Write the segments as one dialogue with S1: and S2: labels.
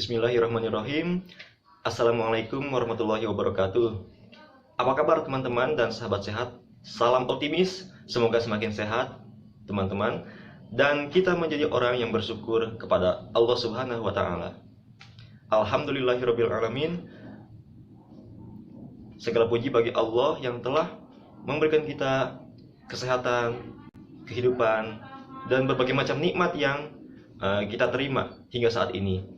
S1: Bismillahirrahmanirrahim. Assalamualaikum warahmatullahi wabarakatuh. Apa kabar teman-teman dan sahabat sehat? Salam optimis, semoga semakin sehat teman-teman, dan kita menjadi orang yang bersyukur kepada Allah Subhanahu wa taala. Alhamdulillahirabbil alamin. Segala puji bagi Allah yang telah memberikan kita kesehatan, kehidupan, dan berbagai macam nikmat yang kita terima hingga saat ini.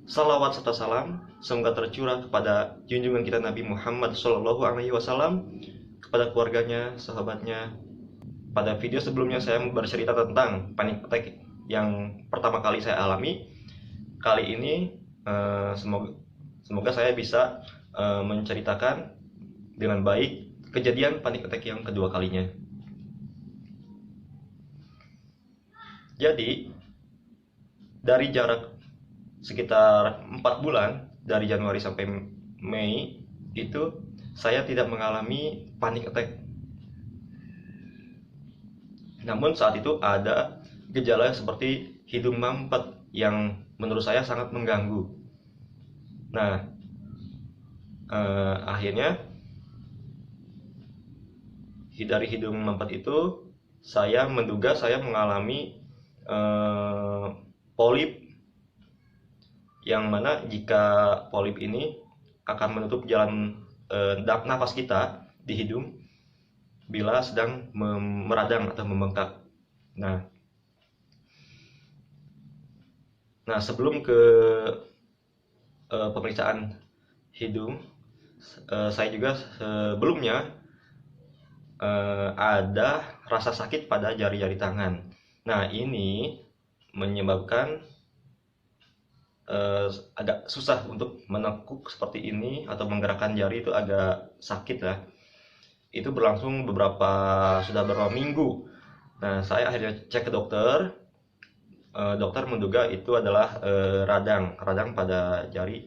S1: Salawat serta salam semoga tercurah kepada junjungan kita Nabi Muhammad SAW, kepada keluarganya, sahabatnya. Pada video sebelumnya saya bercerita tentang panic attack yang pertama kali saya alami. Kali ini semoga saya bisa menceritakan dengan baik kejadian panic attack yang kedua kalinya. Jadi dari jarak sekitar 4 bulan, dari Januari sampai Mei, itu saya tidak mengalami panic attack. Namun saat itu ada gejala seperti hidung mampet yang menurut saya sangat mengganggu. Nah, akhirnya dari hidung mampet itu saya menduga saya mengalami polip, yang mana jika polip ini akan menutup jalan nafas kita di hidung bila sedang meradang atau membengkak. Nah, sebelum ke pemeriksaan hidung, saya juga sebelumnya ada rasa sakit pada jari-jari tangan. Nah, ini menyebabkan agak susah untuk menekuk seperti ini atau menggerakkan jari, itu agak sakit lah. Itu berlangsung sudah beberapa minggu. Nah, saya akhirnya cek ke dokter. Dokter menduga itu adalah radang pada jari.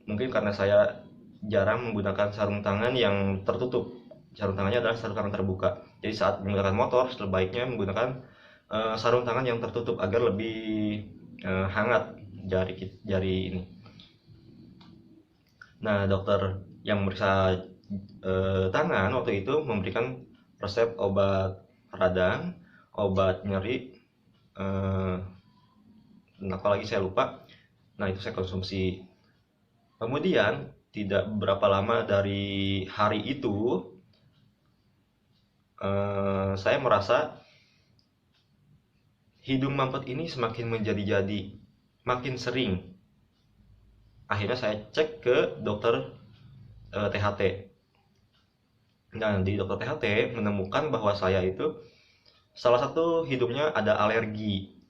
S1: Mungkin karena saya jarang menggunakan sarung tangan yang tertutup. Sarung tangannya adalah sarung tangan terbuka. Jadi saat menggunakan motor, sebaiknya menggunakan sarung tangan yang tertutup agar lebih hangat jari ini. Nah, dokter yang memeriksa tangan waktu itu memberikan resep obat radang, obat nyeri, apalagi saya lupa. Nah, itu saya konsumsi. Kemudian tidak berapa lama dari hari itu, saya merasa hidung mampet ini semakin menjadi-jadi, makin sering. Akhirnya saya cek ke dokter THT. Nah, di dokter THT menemukan bahwa saya itu salah satu hidungnya ada alergi.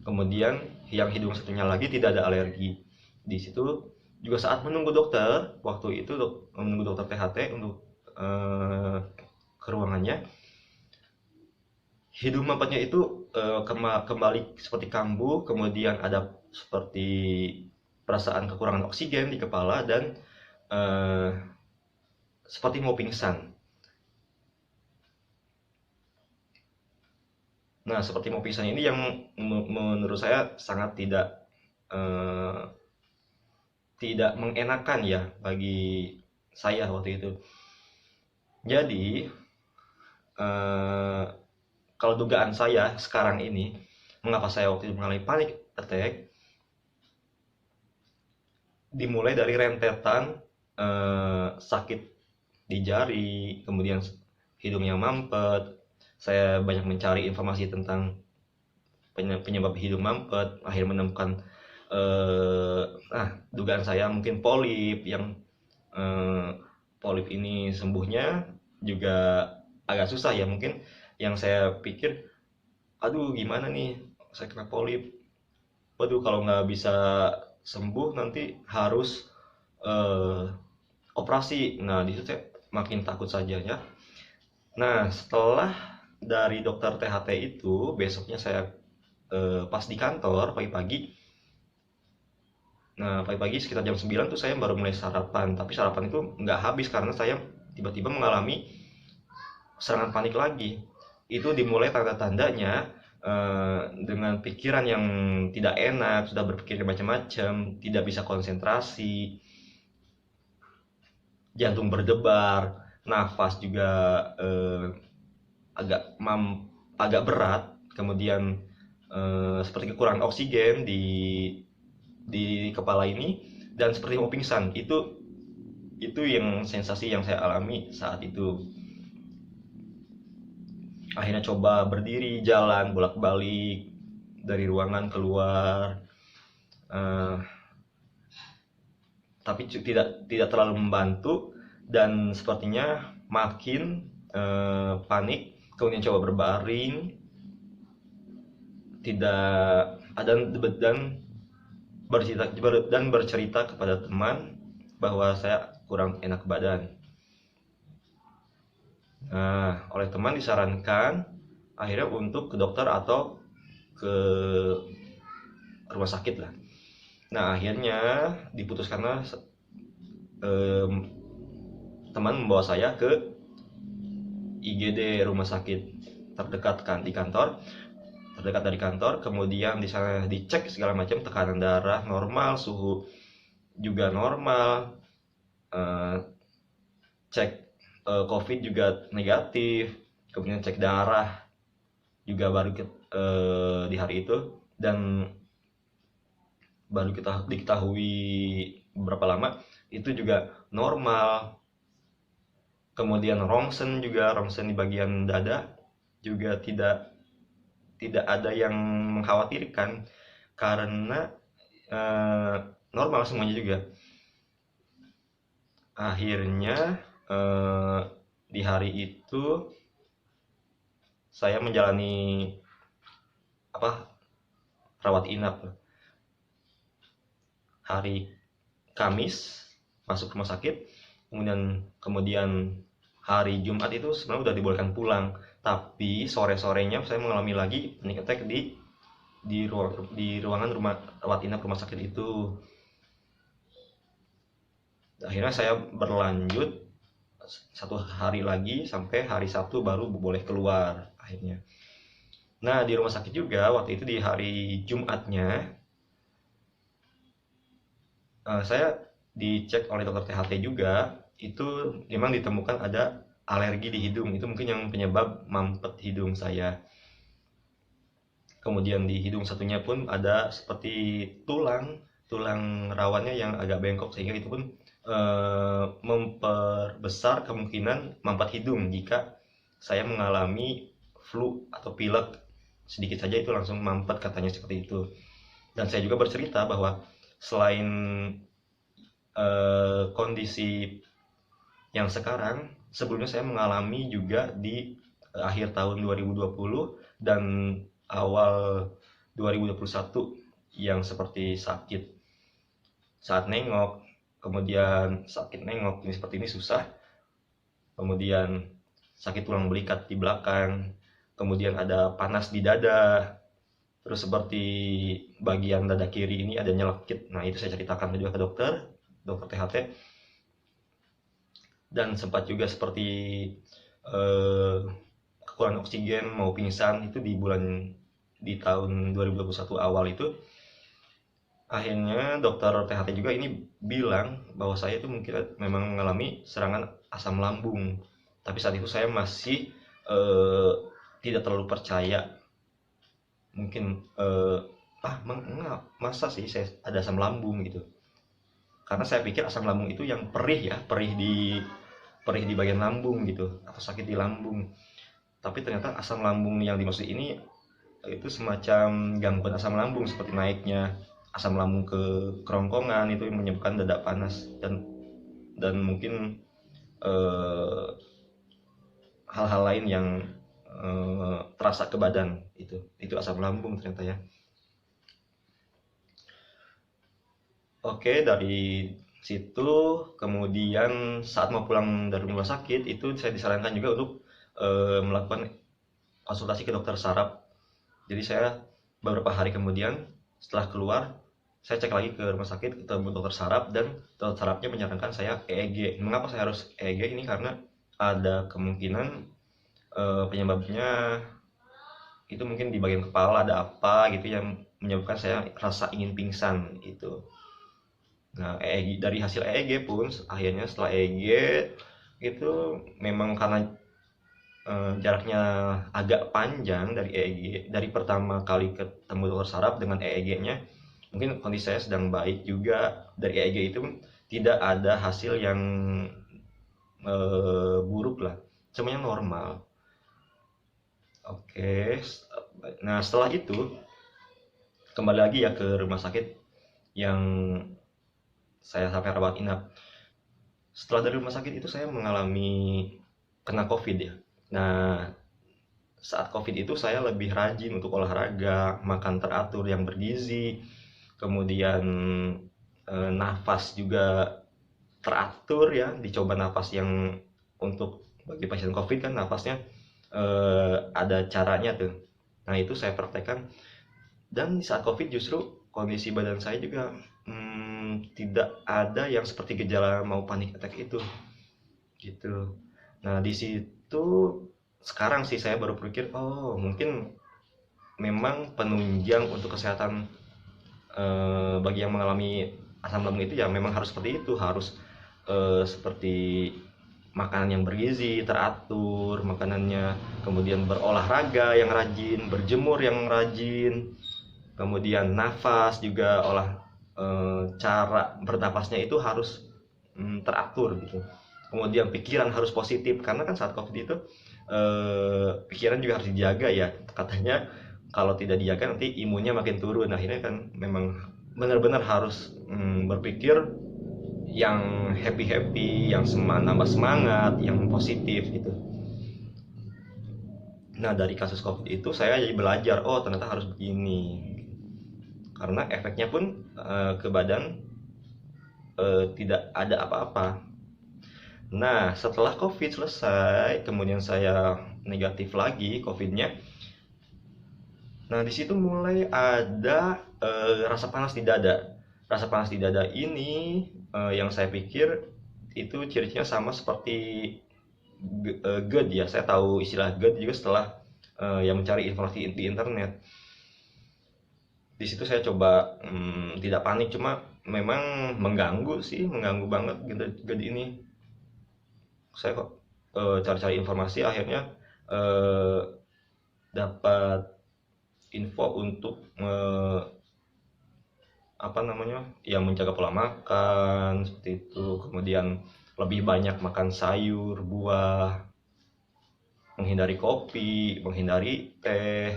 S1: Kemudian yang hidung satunya lagi tidak ada alergi. Di situ juga saat menunggu dokter, waktu itu menunggu dokter THT untuk ke ruangannya, hidung mampetnya itu kembali seperti kambuh, kemudian ada seperti perasaan kekurangan oksigen di kepala dan seperti mau pingsan. Nah, seperti mau pingsan ini yang menurut saya sangat tidak mengenakan ya bagi saya waktu itu. Jadi kalau dugaan saya sekarang ini, mengapa saya waktu itu mengalami panic attack, dimulai dari rentetan sakit di jari, kemudian hidungnya mampet. Saya banyak mencari informasi tentang penyebab hidung mampet, akhirnya menemukan dugaan saya mungkin polip, yang polip ini sembuhnya juga agak susah ya. Mungkin yang saya pikir, aduh gimana nih, saya kena polip, waduh kalau nggak bisa sembuh nanti harus operasi. Nah, di situ saya makin takut saja ya. Nah, setelah dari dokter THT itu, besoknya saya pas di kantor pagi-pagi. Nah, pagi-pagi sekitar jam 9 tuh saya baru mulai sarapan, tapi sarapan itu nggak habis karena saya tiba-tiba mengalami serangan panik lagi. Itu dimulai tanda-tandanya dengan pikiran yang tidak enak, sudah berpikir macam-macam, tidak bisa konsentrasi, jantung berdebar, nafas juga agak agak berat, kemudian seperti kekurangan oksigen di kepala ini, dan seperti mau pingsan. Itu yang sensasi yang saya alami saat itu. Akhirnya coba berdiri, jalan bolak-balik dari ruangan keluar, tapi tidak terlalu membantu, dan sepertinya makin panik. Kemudian coba berbaring, tidak ada, dan bercerita kepada teman bahwa saya kurang enak badan. Nah, oleh teman disarankan akhirnya untuk ke dokter atau ke rumah sakit lah. Nah, akhirnya diputuskanlah teman membawa saya ke IGD, rumah sakit terdekat kan, terdekat dari kantor. Kemudian di sana dicek segala macam, tekanan darah normal, suhu juga normal, cek COVID juga negatif, kemudian cek darah juga baru di hari itu, dan baru kita diketahui beberapa lama itu juga normal. Kemudian rongsen di bagian dada juga tidak ada yang mengkhawatirkan karena normal semuanya juga. Akhirnya di hari itu saya menjalani rawat inap. Hari Kamis masuk rumah sakit, kemudian hari Jumat itu sebenarnya udah dibolehkan pulang, tapi sore-sorenya saya mengalami lagi panic attack di ruangan rawat inap rumah sakit itu. Akhirnya saya berlanjut 1 hari lagi sampai hari Sabtu baru boleh keluar akhirnya. Nah, di rumah sakit juga waktu itu di hari Jumatnya saya dicek oleh dokter THT juga. Itu memang ditemukan ada alergi di hidung. Itu mungkin yang penyebab mampet hidung saya. Kemudian di hidung satunya pun ada seperti tulang rawannya yang agak bengkok, sehingga itu pun memperbesar kemungkinan mampet hidung jika saya mengalami flu atau pilek sedikit saja itu langsung mampet, katanya seperti itu. Dan saya juga bercerita bahwa selain kondisi yang sekarang, sebelumnya saya mengalami juga di akhir tahun 2020 dan awal 2021 yang seperti sakit saat nengok, kemudian sakit nengok ini seperti ini susah, kemudian sakit tulang belikat di belakang, kemudian ada panas di dada, terus seperti bagian dada kiri ini ada nyelekit. Nah, itu saya ceritakan juga ke dokter THT. Dan sempat juga seperti kekurangan oksigen, mau pingsan, itu di tahun 2021 awal itu. Akhirnya dokter THT juga ini bilang bahwa saya itu mungkin memang mengalami serangan asam lambung. Tapi saat itu saya masih tidak terlalu percaya. Mungkin masa sih saya ada asam lambung gitu. Karena saya pikir asam lambung itu yang perih di bagian lambung gitu, atau sakit di lambung. Tapi ternyata asam lambung yang dimaksud ini itu semacam gangguan asam lambung, seperti naiknya asam lambung ke kerongkongan, itu yang menyebabkan dada panas dan mungkin hal-hal lain yang terasa ke badan. Itu asam lambung ternyata ya. Oke, dari situ kemudian saat mau pulang dari rumah sakit itu saya disarankan juga untuk melakukan konsultasi ke dokter saraf. Jadi saya beberapa hari kemudian setelah keluar, saya cek lagi ke rumah sakit, ketemu dokter saraf, dan dokter sarafnya menyarankan saya EEG. Mengapa saya harus EEG? Ini karena ada kemungkinan penyebabnya itu mungkin di bagian kepala ada apa gitu yang menyebabkan saya rasa ingin pingsan itu. Nah, dari hasil EEG pun akhirnya setelah EEG itu memang karena jaraknya agak panjang dari EEG, dari pertama kali ketemu dokter saraf dengan EEG-nya, mungkin kondisi saya sedang baik juga. Dari EEG itu tidak ada hasil yang buruk lah, semuanya normal. Oke, nah setelah itu kembali lagi ya ke rumah sakit yang saya sampai rawat inap. Setelah dari rumah sakit itu saya mengalami kena COVID ya. Nah, saat COVID itu saya lebih rajin untuk olahraga, makan teratur yang bergizi, kemudian nafas juga teratur ya, dicoba nafas yang untuk bagi pasien COVID kan nafasnya ada caranya tuh. Nah itu saya praktekkan, dan di saat COVID justru kondisi badan saya juga tidak ada yang seperti gejala mau panic attack itu gitu. Nah di situ sekarang sih saya baru berpikir, oh mungkin memang penunjang untuk kesehatan bagi yang mengalami asam lambung itu ya memang harus seperti itu, harus seperti makanan yang bergizi, teratur makanannya, kemudian berolahraga yang rajin, berjemur yang rajin, kemudian nafas juga cara bernafasnya itu harus teratur gitu. Kemudian pikiran harus positif karena kan saat COVID itu pikiran juga harus dijaga ya. Katanya kalau tidak dijaga nanti imunnya makin turun. Akhirnya kan memang benar-benar harus berpikir yang happy-happy, yang nambah semangat, yang positif gitu. Nah dari kasus COVID itu saya jadi belajar, oh ternyata harus begini. Karena efeknya pun ke badan tidak ada apa-apa. Nah setelah COVID selesai, kemudian saya negatif lagi COVID-nya. Nah di situ mulai ada rasa panas di dada. Rasa panas di dada ini yang saya pikir itu ciri-cirinya sama seperti GERD ya. Saya tahu istilah GERD juga setelah yang mencari informasi di internet. Di situ saya coba tidak panik, cuma memang mengganggu sih, mengganggu banget gitu GERD ini. Saya kok cari-cari informasi, akhirnya dapat info untuk yang menjaga pola makan seperti itu, kemudian lebih banyak makan sayur, buah, menghindari kopi, menghindari teh.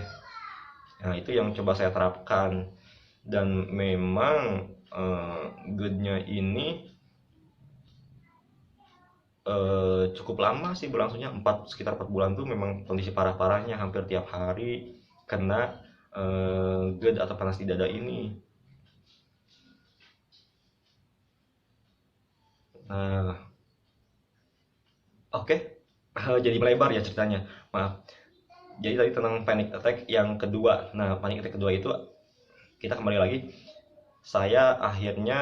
S1: Nah itu yang coba saya terapkan, dan memang GERD-nya ini cukup lama sih berlangsungnya, sekitar 4 bulan tuh memang kondisi parah-parahnya, hampir tiap hari kena GERD atau panas di dada ini. Nah, oke. Jadi melebar ya ceritanya. Maaf. Jadi tadi tentang panic attack yang kedua. Nah, panic attack kedua itu kita kembali lagi. Saya akhirnya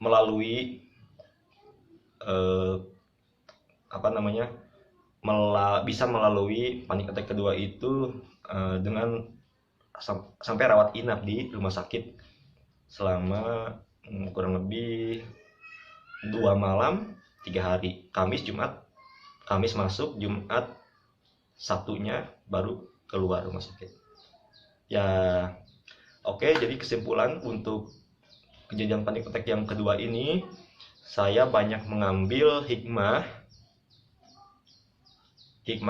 S1: melalui bisa melalui panic attack kedua itu dengan sampai rawat inap di rumah sakit selama kurang lebih 2 malam 3 hari, Kamis masuk, Jumat Sabtunya baru keluar rumah sakit ya. Oke, jadi kesimpulan untuk kejadian panic attack yang kedua ini, saya banyak mengambil hikmah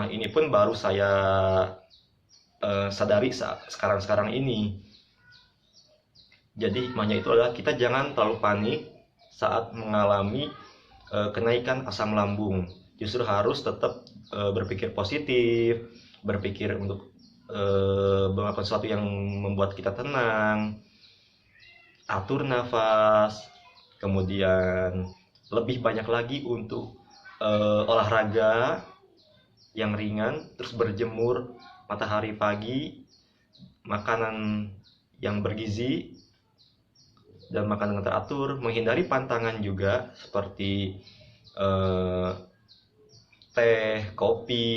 S1: ini pun baru saya sadari sekarang ini. Jadi hikmahnya itu adalah kita jangan terlalu panik saat mengalami kenaikan asam lambung. Justru harus tetap berpikir positif, berpikir untuk melakukan sesuatu yang membuat kita tenang, atur nafas, kemudian lebih banyak lagi untuk olahraga yang ringan, terus berjemur matahari pagi, makanan yang bergizi, dan makan dengan teratur, menghindari pantangan juga seperti teh, kopi,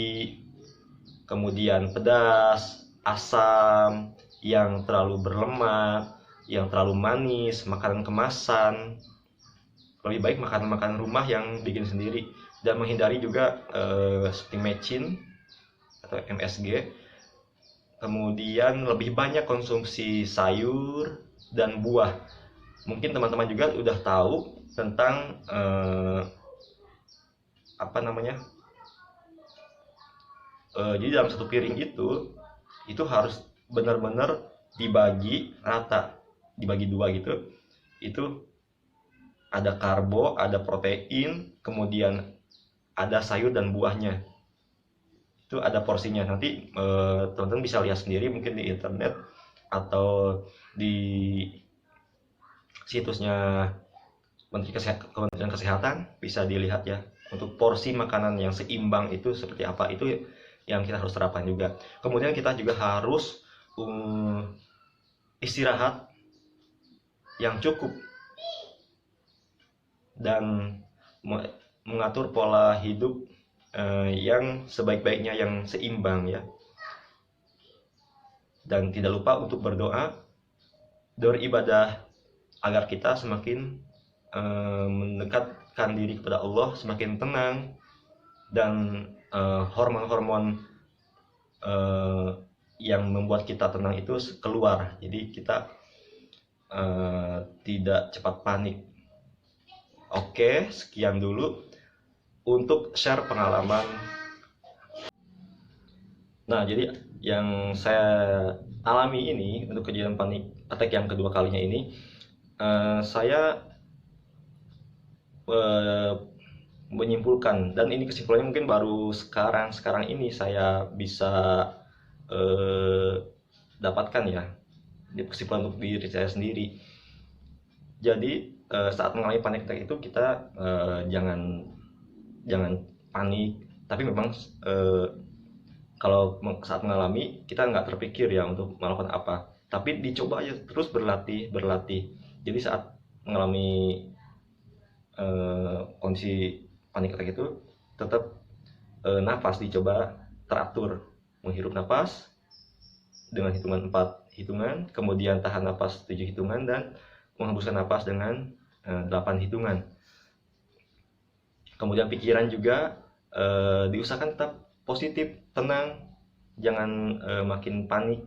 S1: kemudian pedas, asam, yang terlalu berlemak, yang terlalu manis, makanan kemasan. Lebih baik makan makanan rumah yang bikin sendiri, dan menghindari juga seperti mecin atau MSG. Kemudian lebih banyak konsumsi sayur dan buah. Mungkin teman-teman juga udah tahu tentang jadi dalam satu piring itu harus benar-benar dibagi rata, dibagi dua gitu. Itu ada karbo, ada protein, kemudian ada sayur dan buahnya. Itu ada porsinya. Nanti teman-teman bisa lihat sendiri mungkin di internet atau di situsnya Kementerian Kesehatan, bisa dilihat ya, untuk porsi makanan yang seimbang itu seperti apa. Itu yang kita harus terapkan juga. Kemudian kita juga harus istirahat yang cukup dan mengatur pola hidup yang sebaik-baiknya, yang seimbang ya. Dan tidak lupa untuk berdoa, beribadah, agar kita semakin mendekatkan diri kepada Allah, semakin tenang, dan hormon-hormon yang membuat kita tenang itu keluar. Jadi kita tidak cepat panik. Oke, sekian dulu untuk share pengalaman. Nah, jadi yang saya alami ini untuk kejadian panik attack yang kedua kalinya ini, saya menyimpulkan, dan ini kesimpulannya mungkin baru sekarang ini saya bisa dapatkan ya, kesimpulan untuk diri saya sendiri. Jadi saat mengalami panic attack itu kita jangan panik, tapi memang kalau saat mengalami kita nggak terpikir ya untuk melakukan apa, tapi dicoba aja terus, berlatih. Jadi saat mengalami kondisi panik attack itu tetap nafas dicoba teratur, menghirup nafas dengan hitungan 4 hitungan, kemudian tahan nafas 7 hitungan, dan menghembuskan nafas dengan 8 hitungan. Kemudian pikiran juga diusahakan tetap positif, tenang, jangan makin panik.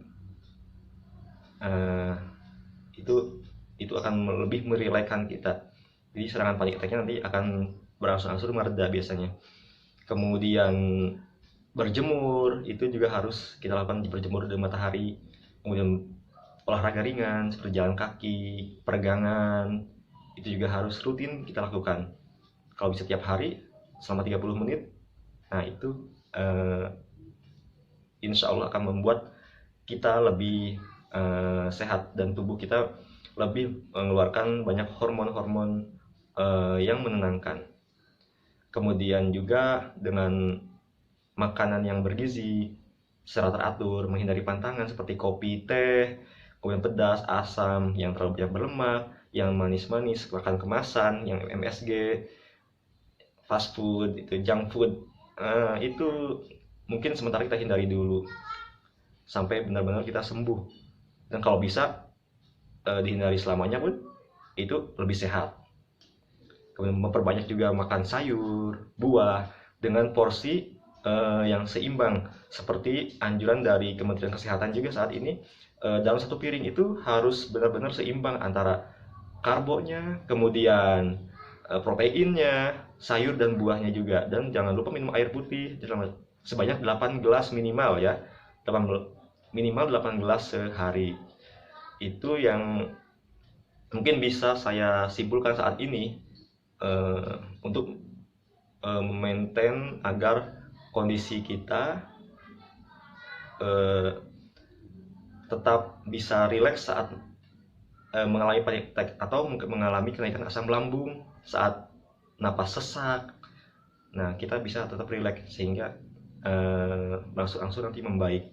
S1: Itu akan lebih merilekkan kita. Jadi serangan panik attack-nya nanti akan berangsur-angsur mereda biasanya. Kemudian berjemur, itu juga harus kita lakukan, berjemur di matahari. Kemudian olahraga ringan seperti jalan kaki, peregangan, itu juga harus rutin kita lakukan. Kalau bisa tiap hari selama 30 menit, nah itu insya Allah akan membuat kita lebih sehat, dan tubuh kita lebih mengeluarkan banyak hormon-hormon yang menenangkan. Kemudian juga dengan makanan yang bergizi secara teratur, menghindari pantangan seperti kopi, teh, kemudian pedas, asam, yang terlalu banyak berlemak, yang manis-manis, makan kemasan, yang MSG, fast food, itu junk food. Itu mungkin sementara kita hindari dulu sampai benar-benar kita sembuh. Dan kalau bisa dihindari selamanya pun itu lebih sehat. Kemudian memperbanyak juga makan sayur, buah dengan porsi yang seimbang, seperti anjuran dari Kementerian Kesehatan juga saat ini. Dalam satu piring itu harus benar-benar seimbang antara karbonya, kemudian proteinnya, sayur dan buahnya juga. Dan jangan lupa minum air putih sebanyak 8 gelas minimal ya, minimal 8 gelas sehari. Itu yang mungkin bisa saya simpulkan saat ini untuk maintain agar kondisi kita tetap bisa rileks saat mengalami panic attack atau mengalami kenaikan asam lambung, saat napas sesak. Nah, kita bisa tetap rileks sehingga berangsur-angsur nanti membaik.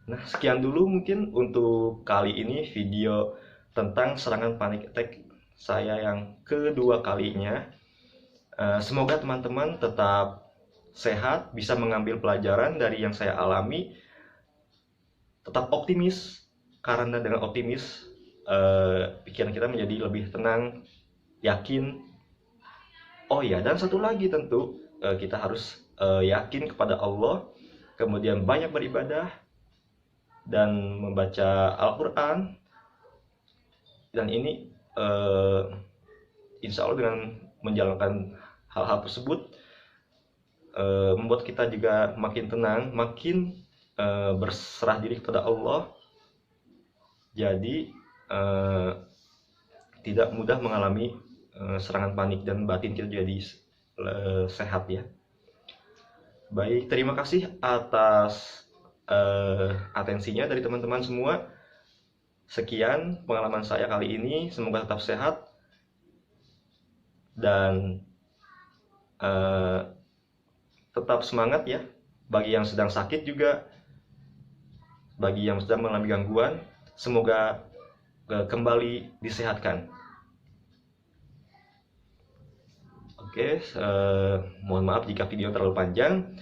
S1: Nah, sekian dulu mungkin untuk kali ini video tentang serangan panic attack saya yang kedua kalinya. Semoga teman-teman tetap sehat, bisa mengambil pelajaran dari yang saya alami, tetap optimis, karena dengan optimis pikiran kita menjadi lebih tenang, yakin. Oh ya, dan satu lagi tentu kita harus yakin kepada Allah, kemudian banyak beribadah dan membaca Al-Quran. Dan ini insya Allah dengan menjalankan hal-hal tersebut membuat kita juga makin tenang, makin berserah diri kepada Allah. Jadi tidak mudah mengalami serangan panik dan batin kita jadi sehat ya. Baik, terima kasih atas atensinya dari teman-teman semua. Sekian pengalaman saya kali ini, semoga tetap sehat dan tetap semangat ya. Bagi yang sedang sakit juga, bagi yang sedang mengalami gangguan, semoga kembali disehatkan. Oke, mohon maaf jika video terlalu panjang.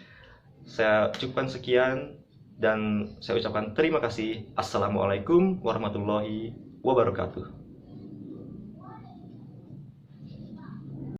S1: Saya cukupkan sekian dan saya ucapkan terima kasih. Assalamualaikum warahmatullahi wabarakatuh.